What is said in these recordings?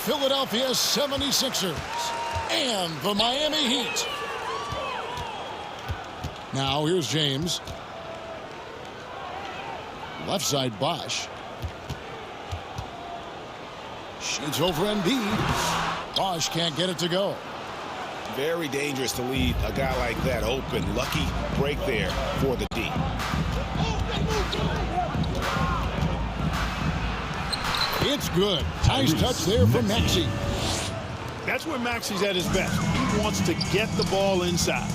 Philadelphia 76ers and the Miami Heat. Now here's James. Left side Bosch. Shoots over Embiid. Bosch can't get it to go. Very dangerous to leave a guy like that open. Lucky break there for the D. It's good. Nice touch there from Maxey. That's where Maxey's at his best. He wants to get the ball inside.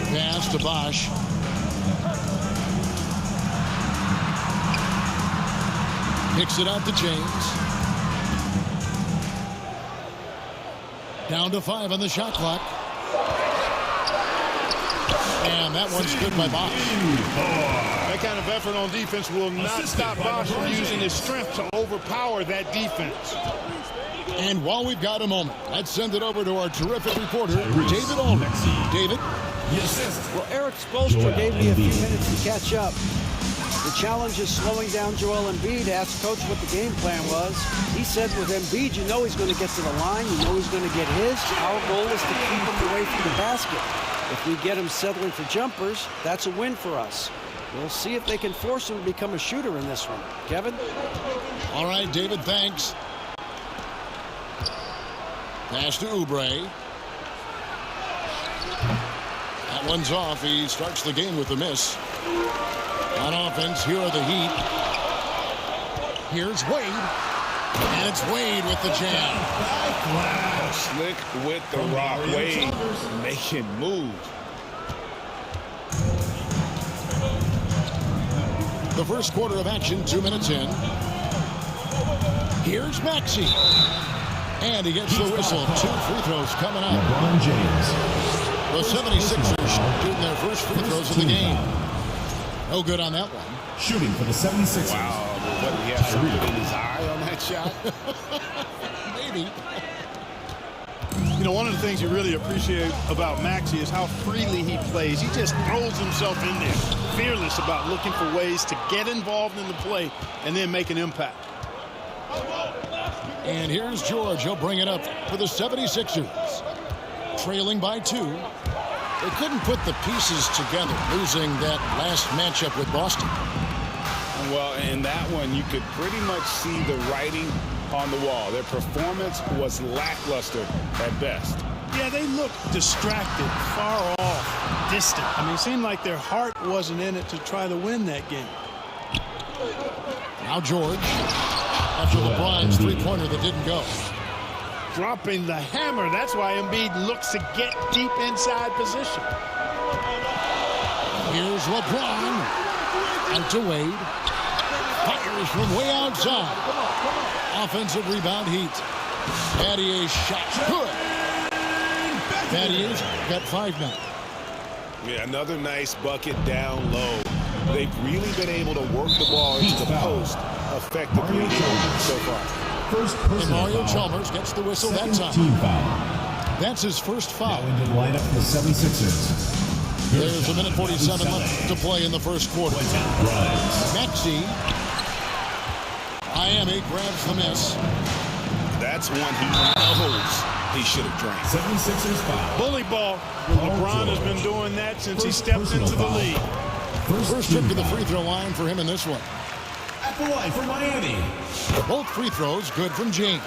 Pass to Bosch. Kicks it out to James. Down to 5 on the shot clock. And that one's good by Bosch. That kind of effort on defense will not stop Bosch from using his strength to overpower that defense. And while we've got a moment, let's send it over to our terrific reporter, David Ulrich. David? Well, Eric Spoelstra gave me a few minutes to catch up. The challenge is slowing down Joel Embiid. Asked Coach what the game plan was. He said with Embiid, you know he's going to get to the line. You know he's going to get his. Our goal is to keep him away from the basket. If we get him settling for jumpers, that's a win for us. We'll see if they can force him to become a shooter in this one. Kevin? All right, David, thanks. Pass to Oubre. That one's off. He starts the game with a miss. On offense, here are the Heat. Here's Wade. And it's Wade with the jam. Slick with the rock. Wade making moves. The first quarter of action, 2 minutes in. Here's Maxey. And he gets the whistle. 2 free throws coming up. LeBron James. The 76ers shooting their first free throws of the game. No good on that one. Shooting for the 76ers. Wow, but he has something in his eye on that shot. Maybe. You know, one of the things you really appreciate about Maxey is how freely he plays. He just throws himself in there, fearless about looking for ways to get involved in the play and then make an impact. And here's George. He'll bring it up for the 76ers. Trailing by 2. They couldn't put the pieces together, losing that last matchup with Boston. Well, in that one, you could pretty much see the writing on the wall. Their performance was lackluster at best. Yeah, they looked distracted, far off, distant. I mean, it seemed like their heart wasn't in it to try to win that game. Now George, after LeBron's three-pointer that didn't go. Dropping the hammer. That's why Embiid looks to get deep inside position. Here's LeBron. Out to Wade. Fires from way outside. Offensive rebound Heat. Battier's shot. Good. Battier's got 5 now. Yeah, another nice bucket down low. They've really been able to work the ball into the post effectively so far. And Mario Chalmers gets the whistle that time. Team foul. That's his first foul. Now into the lineup for the 76ers. There's a minute 47 left to play in the first quarter. Maxey. Miami grabs the miss. That's one he knows he should have drank. 76ers foul. Bully ball. LeBron has been doing that since he stepped into the league. First trip to the free throw line for him in this one. At the line for Miami. Both free throws good from James.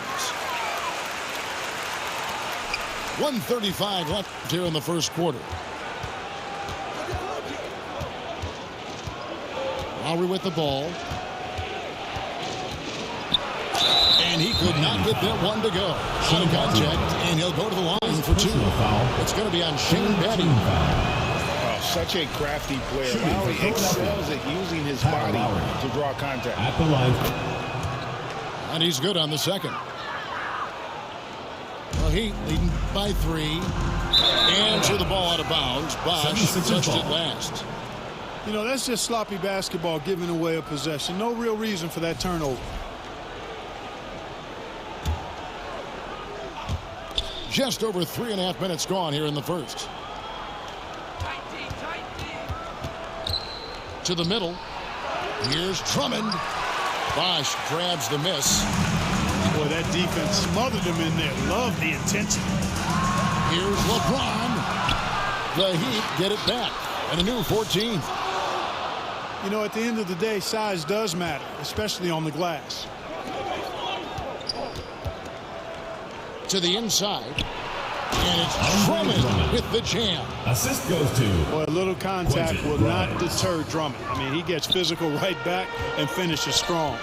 1:35 left here in the first quarter. Lowry with the ball. And he could not get that one to go. Shot contact, and he'll go to the line for 2. It's going to be on Shane Battier. Such a crafty player. Lowry excels at using his body to draw contact. At the line. And he's good on the second. Well, Heat leading by 3. And threw the ball out of bounds. Bosch touched it last. You know, that's just sloppy basketball, giving away a possession. No real reason for that turnover. Just over 3.5 minutes gone here in the first. To the middle. Here's Drummond. Bosch grabs the miss. Boy, that defense smothered him in there. Love the intensity. Here's LeBron. The Heat get it back. And a new 14. You know, at the end of the day, size does matter, especially on the glass. To the inside. And it's Drummond with the jam. Assist goes to. Boy, a little contact will not deter Drummond. I mean, he gets physical right back and finishes strong.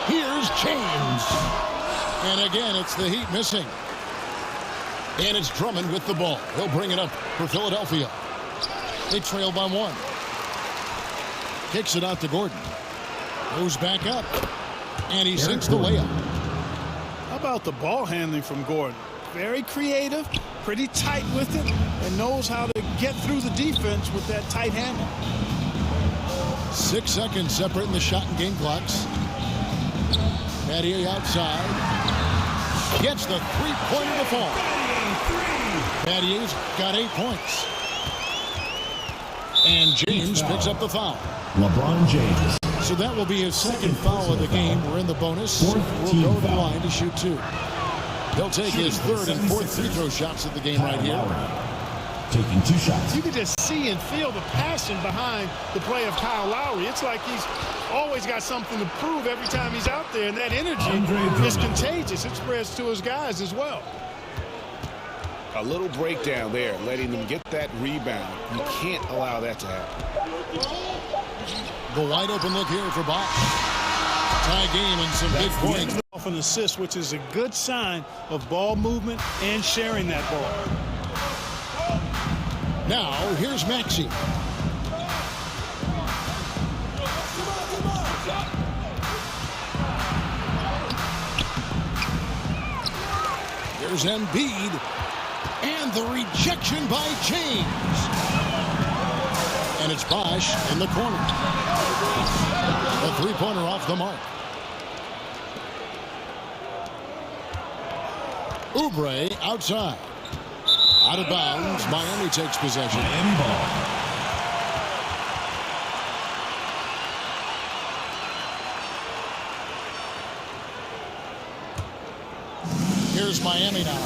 Here's James. And again, it's the Heat missing. And it's Drummond with the ball. He'll bring it up for Philadelphia. They trail by 1. Kicks it out to Gordon. Goes back up. And he sinks the layup. How about the ball handling from Gordon? Very creative, pretty tight with it, and knows how to get through the defense with that tight handle. 6 seconds separating the shot and game clocks. Pattier outside. Gets the three-pointer to fall. Pattier's got 8 points. And James picks up the foul. LeBron James. So that will be his second foul of the game. We're in the bonus. We'll go to the line to shoot 2. He'll take his third and fourth free throw shots of the game right here. Taking 2 shots. You can just see and feel the passion behind the play of Kyle Lowry. It's like he's always got something to prove every time he's out there, and that energy is contagious. It spreads to his guys as well. A little breakdown there, letting them get that rebound. You can't allow that to happen. The wide open look here for Bosch. Tie game and some big points. Off an assist, which is a good sign of ball movement and sharing that ball. Now, here's Maxey. Here's Embiid. And the rejection by James. And it's Bosch in the corner. A three-pointer off the mark. Oubre outside. Out of bounds. Miami takes possession. Miami ball. Here's Miami now.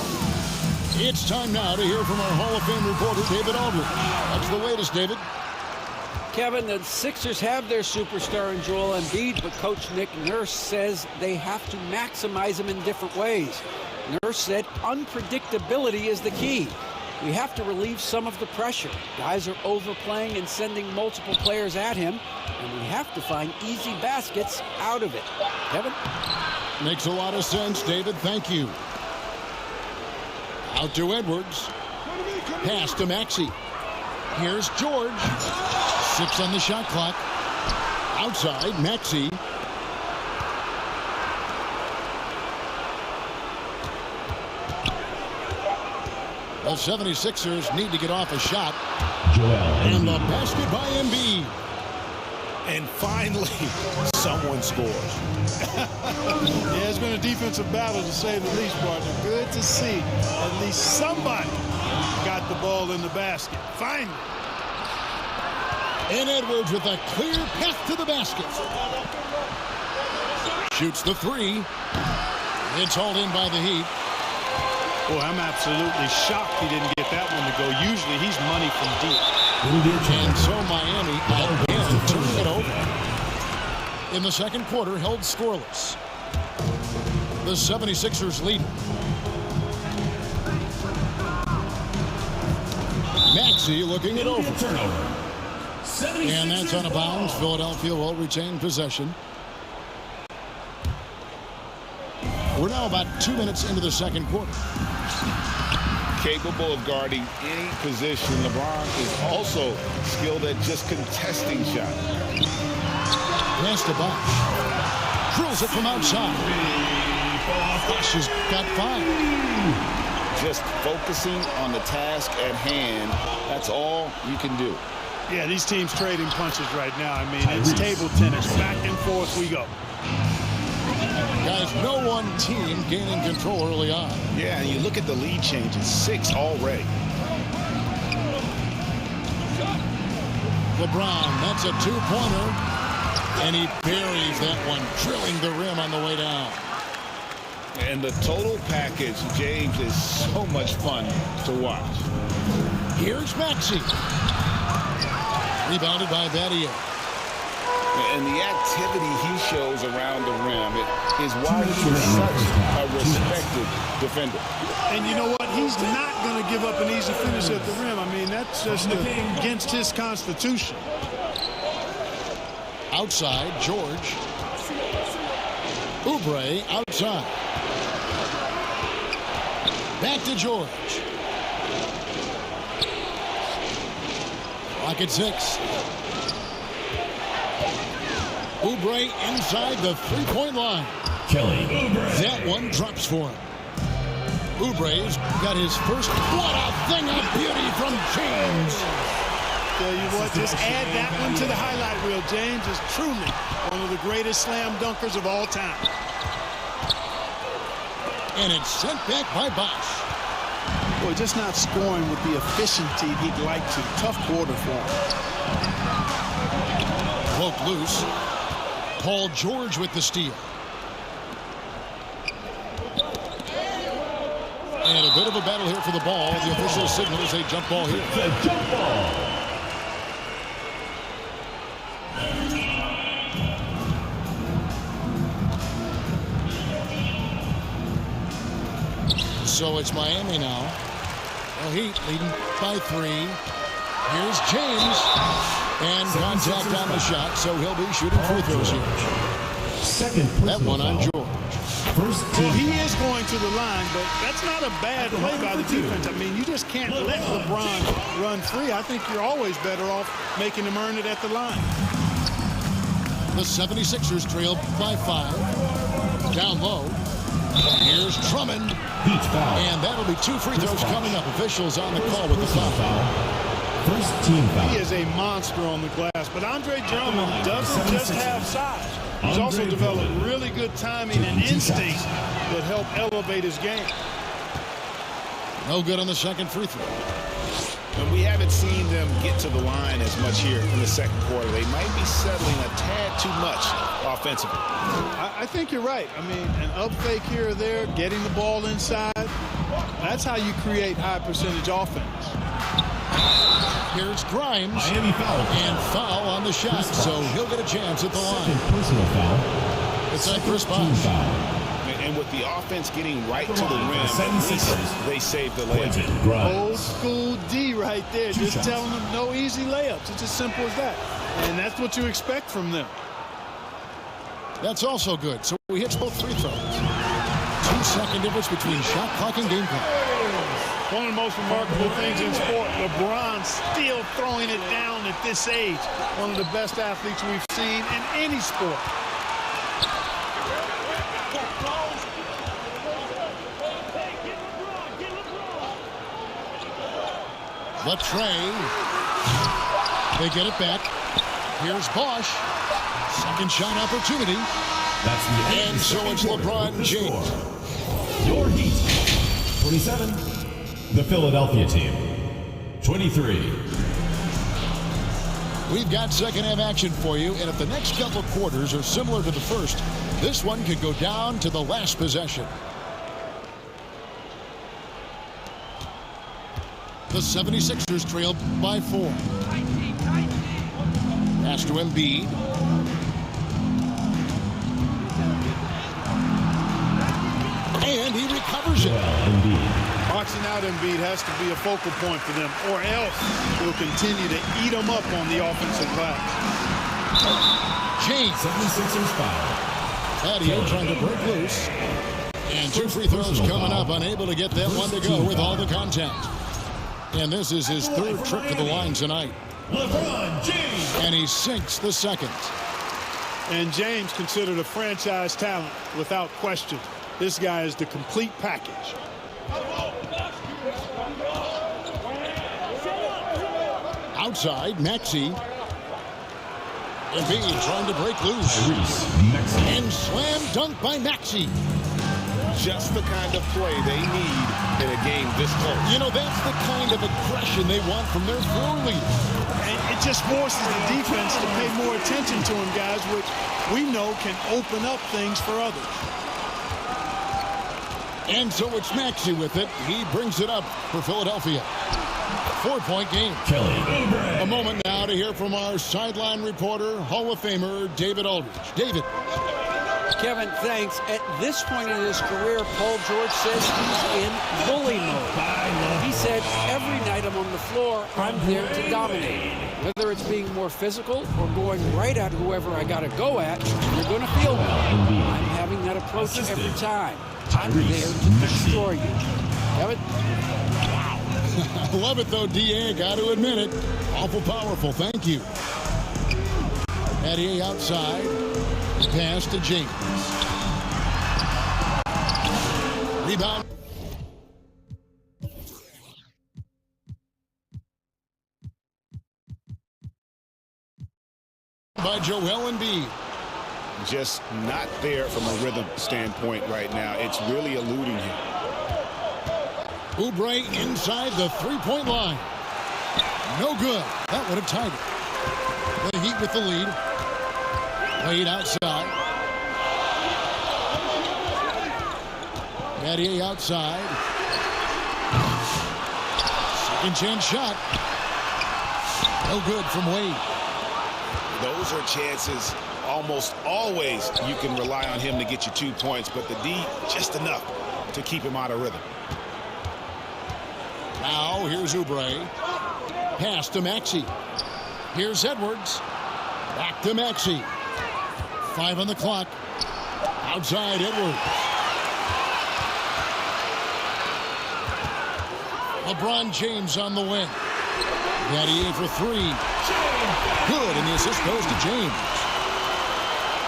It's time now to hear from our Hall of Fame reporter, David Aldridge. That's the latest, David. Kevin, the Sixers have their superstar in Joel Embiid, but Coach Nick Nurse says they have to maximize him in different ways. Nurse said unpredictability is the key. We have to relieve some of the pressure. Guys are overplaying and sending multiple players at him, and we have to find easy baskets out of it. Kevin? Makes a lot of sense, David. Thank you. Out to Edwards. Pass to Maxey. Here's George. 6 on the shot clock. Outside, Maxey. The 76ers need to get off a shot. And the basket by Embiid. And finally, someone scores. Yeah, it's been a defensive battle to say the least, partner. Good to see at least somebody got the ball in the basket. Finally. And Edwards with a clear path to the basket. Shoots the 3. It's hauled in by the Heat. Boy, I'm absolutely shocked he didn't get that one to go. Usually he's money from deep. And so Miami again turns it over. In the second quarter, held scoreless. The 76ers lead. Maxey looking it over. And that's out of bounds. Philadelphia will retain possession. We're now about 2 minutes into the second quarter. Capable of guarding any position. LeBron is also skilled at just contesting shots. Pass to Bosch. Drills it from outside. Bosch has got 5. Just focusing on the task at hand. That's all you can do. Yeah, these teams trading punches right now. I mean, it's table tennis. Back and forth we go. Guys, no one team gaining control early on. Yeah, and you look at the lead changes. 6 already. LeBron, that's a two-pointer. And he buries that one, drilling the rim on the way down. And the total package, James, is so much fun to watch. Here's Maxey. Rebounded by Battier. And the activity he shows around the rim is why he is such a respected defender. And you know what? He's not going to give up an easy finish at the rim. I mean, that's just against his constitution. Outside, George. Oubre outside. Back to George. Clock at 6. Oubre inside the three-point line. Kelly Oubre. That one drops for him. Oubre's got his first. What a thing of beauty from James. Tell you what, just add that one to the highlight reel. James is truly one of the greatest slam dunkers of all time. And it's sent back by Bosch. Boy, just not scoring with the efficiency he'd like to. Tough quarter for him. Poked loose. Paul George with the steal. And a bit of a battle here for the ball. The official signals a jump ball here. The jump ball. So it's Miami now. The Heat leading by 3. Here's James. And contact on the shot, so he'll be shooting free throws here. Second That one on George. First Well, team. he is going to the line, but that's not a bad play by the defense. I mean, you just can't let LeBron run free. I think you're always better off making him earn it at the line. The 76ers trail by 5. Down low. Here's Drummond. Heat foul. And that'll be 2 free throws coming up. Officials on the call with the foul. First team foul. He is a monster on the glass, but Andre Drummond doesn't just have size. He's also developed really good timing and instincts that help elevate his game. No good on the second free throw. And we haven't seen them get to the line as much here in the second quarter. They might be settling a tad too much offensively. I think you're right. I mean, an up fake here or there, getting the ball inside, that's how you create high percentage offense. Here's Grimes. Miami foul. And foul on the shot, so he'll get a chance at the Second line. personal foul. It's on Chris Team Bosh. foul. And with the offense getting right to the rim, The at least 76ers. they saved the layup. Quentin Grimes. Old school D right there, Two just shots. telling them no easy layups. It's as simple as that. And that's what you expect from them. That's also good. So he hits both free throws. 2-second difference between shot clock and game clock. One of the most remarkable things in sport, LeBron still throwing it down at this age. One of the best athletes we've seen in any sport. Latrey. They get it back. Here's Bosch. Second shot opportunity. That's the end. And so it's LeBron James. Your Heat. 27. The Philadelphia team. 23. We've got second half action for you, and if the next couple quarters are similar to the first, this one could go down to the last possession. The 76ers trail by 4. Pass to Embiid. And he recovers it. Embiid. Boxing out Embiid has to be a focal point for them, or else he'll continue to eat them up on the offensive glass. James. 76ers foul. Battier trying to break loose. And 2 free throws coming up, unable to get that one to go with all the contact. And this is his 3rd trip to the line tonight. LeBron James. And he sinks the second. And James considered a franchise talent without question. This guy is the complete package. Outside, Maxey. Embiid trying to break loose. Maxey. And slam dunk by Maxey. just the kind of play they need in a game this close. You know, that's the kind of aggression they want from their floor leader. And it just forces the defense to pay more attention to him, guys, which we know can open up things for others. And so it's Maxey with it. He brings it up for Philadelphia. 4-point game. Kelly. A moment now to hear from our sideline reporter, Hall of Famer David Aldridge. David. Kevin, thanks. At this point in his career, Paul George says he's in bully mode. He said, every night I'm on the floor, I'm there to dominate. Whether it's being more physical or going right at whoever I got to go at, you're going to feel well. I'm having that approach every time. I'm there to destroy you. Kevin? I love it, though, D.A. Got to admit it. Awful powerful. Thank you. Eddie outside. Pass to James. Rebound. By Joel Embiid. Just not there from a rhythm standpoint right now. It's really eluding him. Oubre inside the three-point line. No good. That would have tied it. The Heat with the lead. Wade outside. Mattier outside. Second chance shot. No good from Wade. Those are chances almost always you can rely on him to get you 2 points, but the D just enough to keep him out of rhythm. Now here's Oubre. Pass to Maxey. Here's Edwards. Back to Maxey. 5 on the clock. Outside Edwards. LeBron James on the wing. Battier for 3. Good, and the assist goes to James.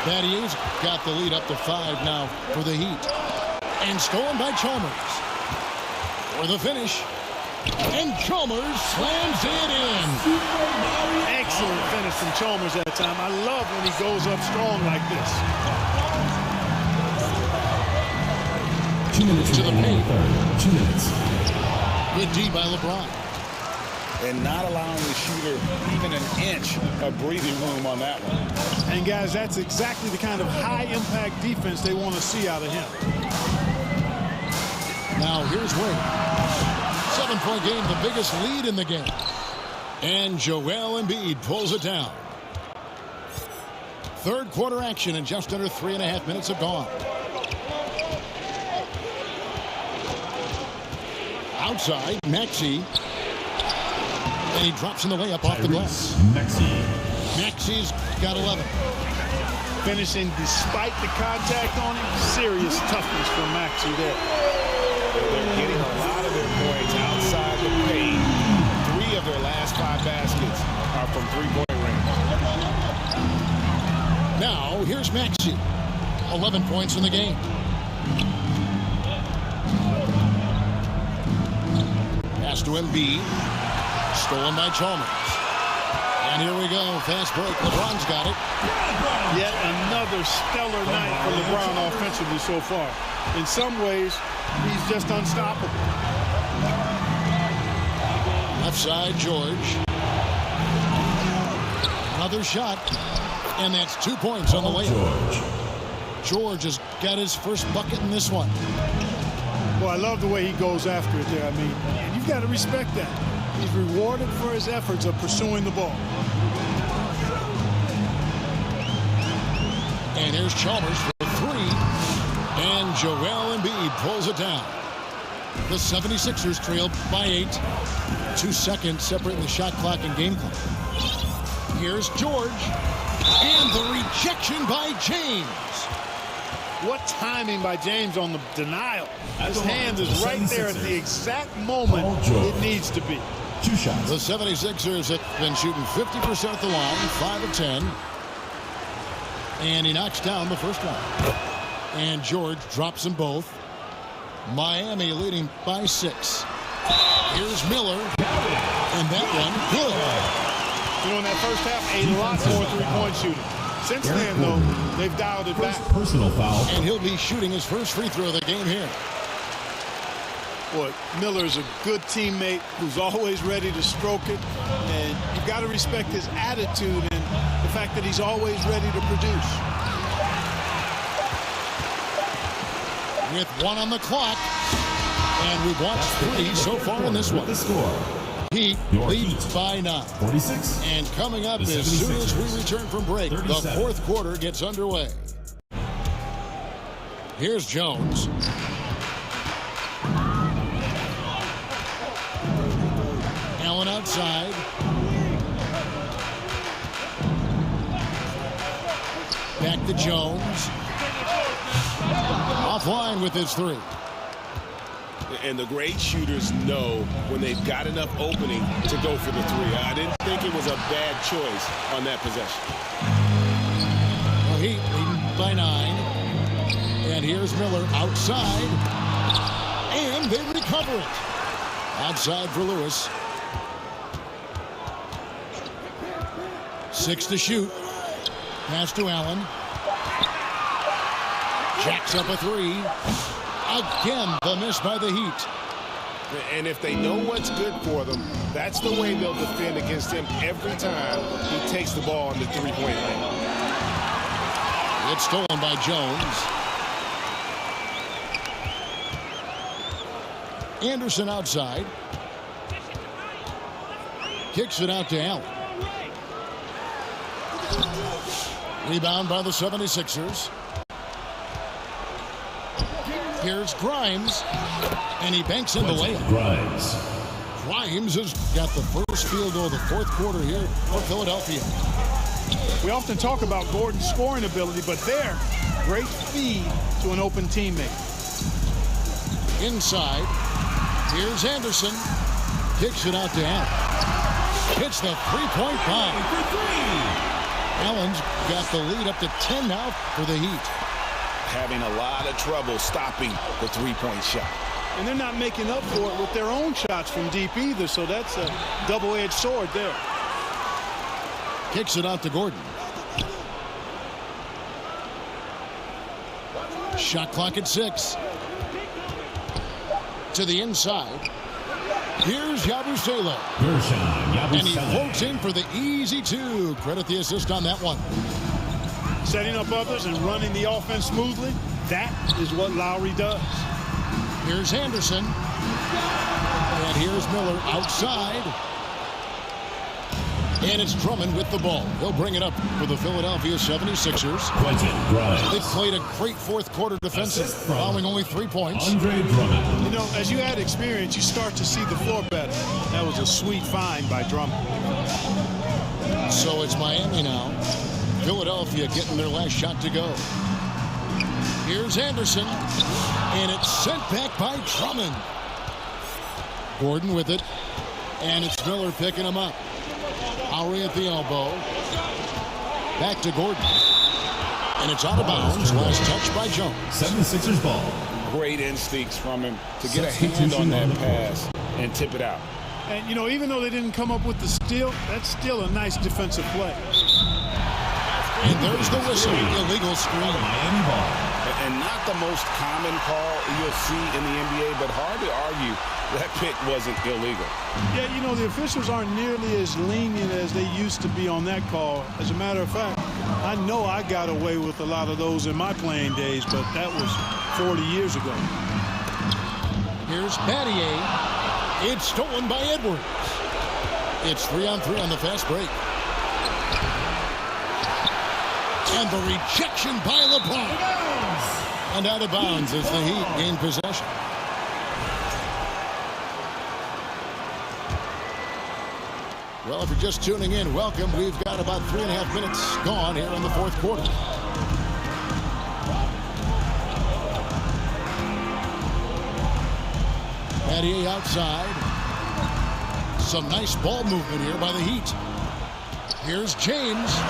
Battier's got the lead up to 5 now for the Heat. And stolen by Chalmers. For the finish. And Chalmers slams it in. Excellent finish from Chalmers that time. I love when he goes up strong like this. 2 minutes to the paint. 2 minutes. Good D by LeBron. And not allowing the shooter even an inch of breathing room on that one. And guys, that's exactly the kind of high-impact defense they want to see out of him. Now here's Wade. 7-point game, the biggest lead in the game. And Joel Embiid pulls it down. Third quarter action, and just under 3.5 minutes have gone. Outside, Maxey. And he drops in the layup off the glass. Maxey's got 11. Finishing despite the contact on him. Serious toughness from Maxey there. They're getting a lot of their points outside the paint. 3 of their last 5 baskets are from three-point range. Now, here's Maxey. 11 points in the game. Pass to Embiid. Stolen by Chalmers. And here we go. Fast break. LeBron's got it. Yet another stellar night for LeBron offensively so far. In some ways, he's just unstoppable. Left side, George. Another shot. And that's 2 points on the layup. George has got his first bucket in this one. Well, I love the way he goes after it there. I mean, you've got to respect that. He's rewarded for his efforts of pursuing the ball. And here's Chalmers for 3. And Joel Embiid pulls it down. The 76ers trail by 8. 2 seconds separating the shot clock and game clock. Here's George. And the rejection by James. What timing by James on the denial. His hand is right there at the exact moment it needs to be. 2 shots. The 76ers have been shooting 50% at the line, 5 of 10. And he knocks down the first one. And George drops them both. Miami leading by 6. Here's Miller. And that one, good. You know, in that first half, a lot more three-point shooting. Since then, though, they've dialed it back. Personal foul. And he'll be shooting his first free throw of the game here. Boy, Miller's a good teammate who's always ready to stroke it. And you've got to respect his attitude and the fact that he's always ready to produce. With 1 on the clock. And we've watched 3 so far in this one. The score. Heat leads by 9. 46. And coming up as soon as we return from break, the fourth quarter gets underway. Here's Jones. Allen outside. Back to Jones. Offline with his 3. And the great shooters know when they've got enough opening to go for the 3. I didn't think it was a bad choice on that possession. Well, Heat leading by 9. And here's Miller outside. And they recover it. Outside for Lewis. 6 to shoot. Pass to Allen. Jacks up a 3. Again, the miss by the Heat. And if they know what's good for them, that's the way they'll defend against him every time he takes the ball in the three-point line. It's stolen by Jones. Anderson outside. Kicks it out to Allen. Rebound by the 76ers. Here's Grimes, and he banks in the layup. Grimes has got the first field goal of the fourth quarter here for Philadelphia. We often talk about Gordon's scoring ability, but there, great feed to an open teammate. Inside, here's Anderson. Kicks it out to Allen. Hits the three-point bomb. Allen's got the lead up to 10 now for the Heat. Having a lot of trouble stopping the three-point shot. And they're not making up for it with their own shots from deep either, so that's a double-edged sword there. Kicks it out to Gordon. Shot clock at 6. To the inside. Here's Yabusele. And he floats in for the easy 2. Credit the assist on that one. Setting up others and running the offense smoothly, that is what Lowry does. Here's Anderson. And here's Miller outside. And it's Drummond with the ball. He'll bring it up for the Philadelphia 76ers. They've played a great fourth quarter defensive, allowing only 3 points. You know, as you add experience, you start to see the floor better. That was a sweet find by Drummond. So it's Miami now. Philadelphia getting their last shot to go. Here's Anderson. And it's sent back by Drummond. Gordon with it. And it's Miller picking him up. Lowry at the elbow. Back to Gordon. And it's out of bounds. Last touch by Jones. 76ers ball. Great instincts from him to get a hand on that pass and tip it out. And, you know, even though they didn't come up with the steal, that's still a nice defensive play. And there's the whistle. Illegal screen. Miami ball. And not the most common call you'll see in the NBA, but hard to argue that pick wasn't illegal. Yeah, you know, the officials aren't nearly as lenient as they used to be on that call. As a matter of fact, I know I got away with a lot of those in my playing days, but that was 40 years ago. Here's Battier. It's stolen by Edwards. It's 3-on-3 on the fast break. And the rejection by LeBron. And out of bounds as the Heat gain possession. Well, if you're just tuning in, welcome. We've got about 3.5 minutes gone here in the fourth quarter. Battier outside. Some nice ball movement here by the Heat. Here's James.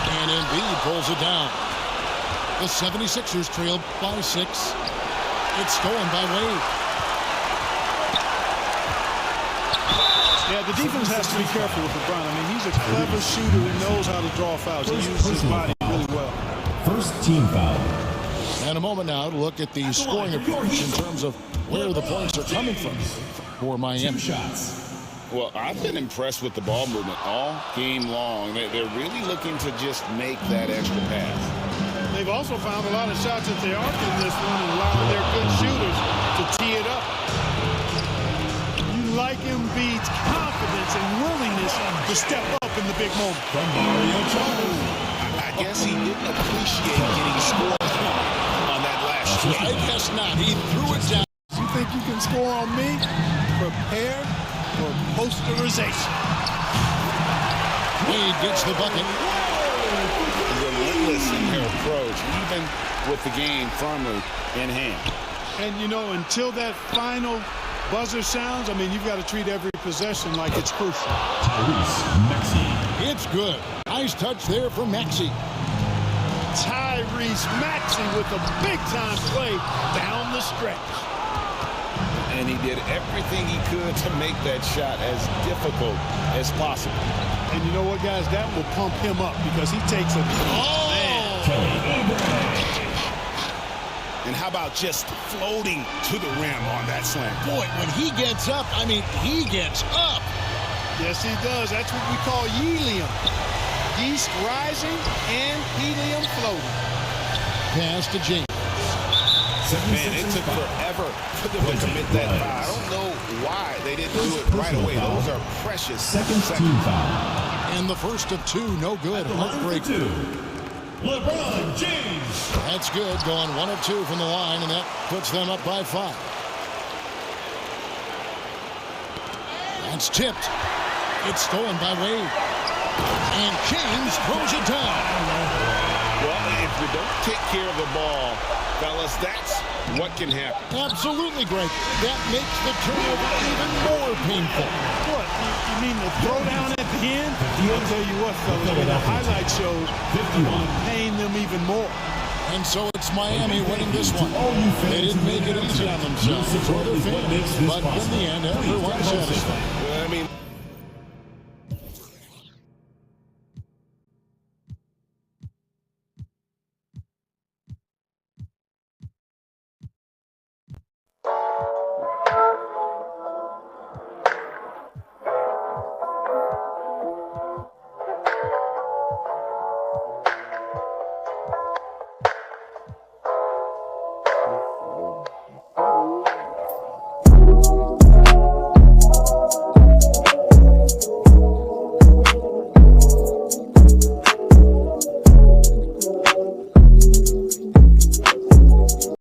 And Embiid pulls it down. The 76ers trail by 6. It's stolen by Wade. Yeah, the defense has to be careful with LeBron. I mean, he's a clever shooter who knows how to draw fouls. He uses his body really well. First team foul. And a moment now to look at the scoring approach in terms of where the points are coming from for Miami. 2 shots. Well, I've been impressed with the ball movement all game long. They're really looking to just make that extra pass. They've also found a lot of shots at the arc in this one and allowing their good shooters to tee it up. You like Embiid's confidence and willingness to step up in the big moment. From Mario Chavez. I guess he didn't appreciate getting scored on that last shot. I guess not. He threw it down. You think you can score on me? Prepare for posterization. Wade gets the bucket. Relentless in their approach, even with the game firmly in hand. And, you know, until that final buzzer sounds, I mean, you've got to treat every possession like it's crucial. Tyrese Maxey. It's good. Nice touch there from Maxey. Tyrese Maxey with a big-time play down the stretch. And he did everything he could to make that shot as difficult as possible. And you know what, guys? That will pump him up because he takes a... Oh! And how about just floating to the rim on that slam? Boy, when he gets up, I mean, he gets up. Yes, he does. That's what we call helium. Yeast rising and helium floating. Pass to James. Man, it took forever for them to commit that foul. I don't know why they didn't do it right away. Those are precious Second team foul. And the first of 2, no good. Heartbreak. 2. LeBron James. That's good. Going 1 of 2 from the line, and that puts them up by 5. That's tipped. It's stolen by Wade. And James throws it down. Well, if you don't take care of the ball, fellas, that's what can happen. Absolutely great. That makes the turnover even more painful. What? You mean the throwdown at the end? I'll tell you what, fellas, when the highlight shows, it's going to pain them even more. And so it's Miami winning this one. They didn't make it easy on themselves or their fans, but in the end, everyone's satisfied. Well, I mean...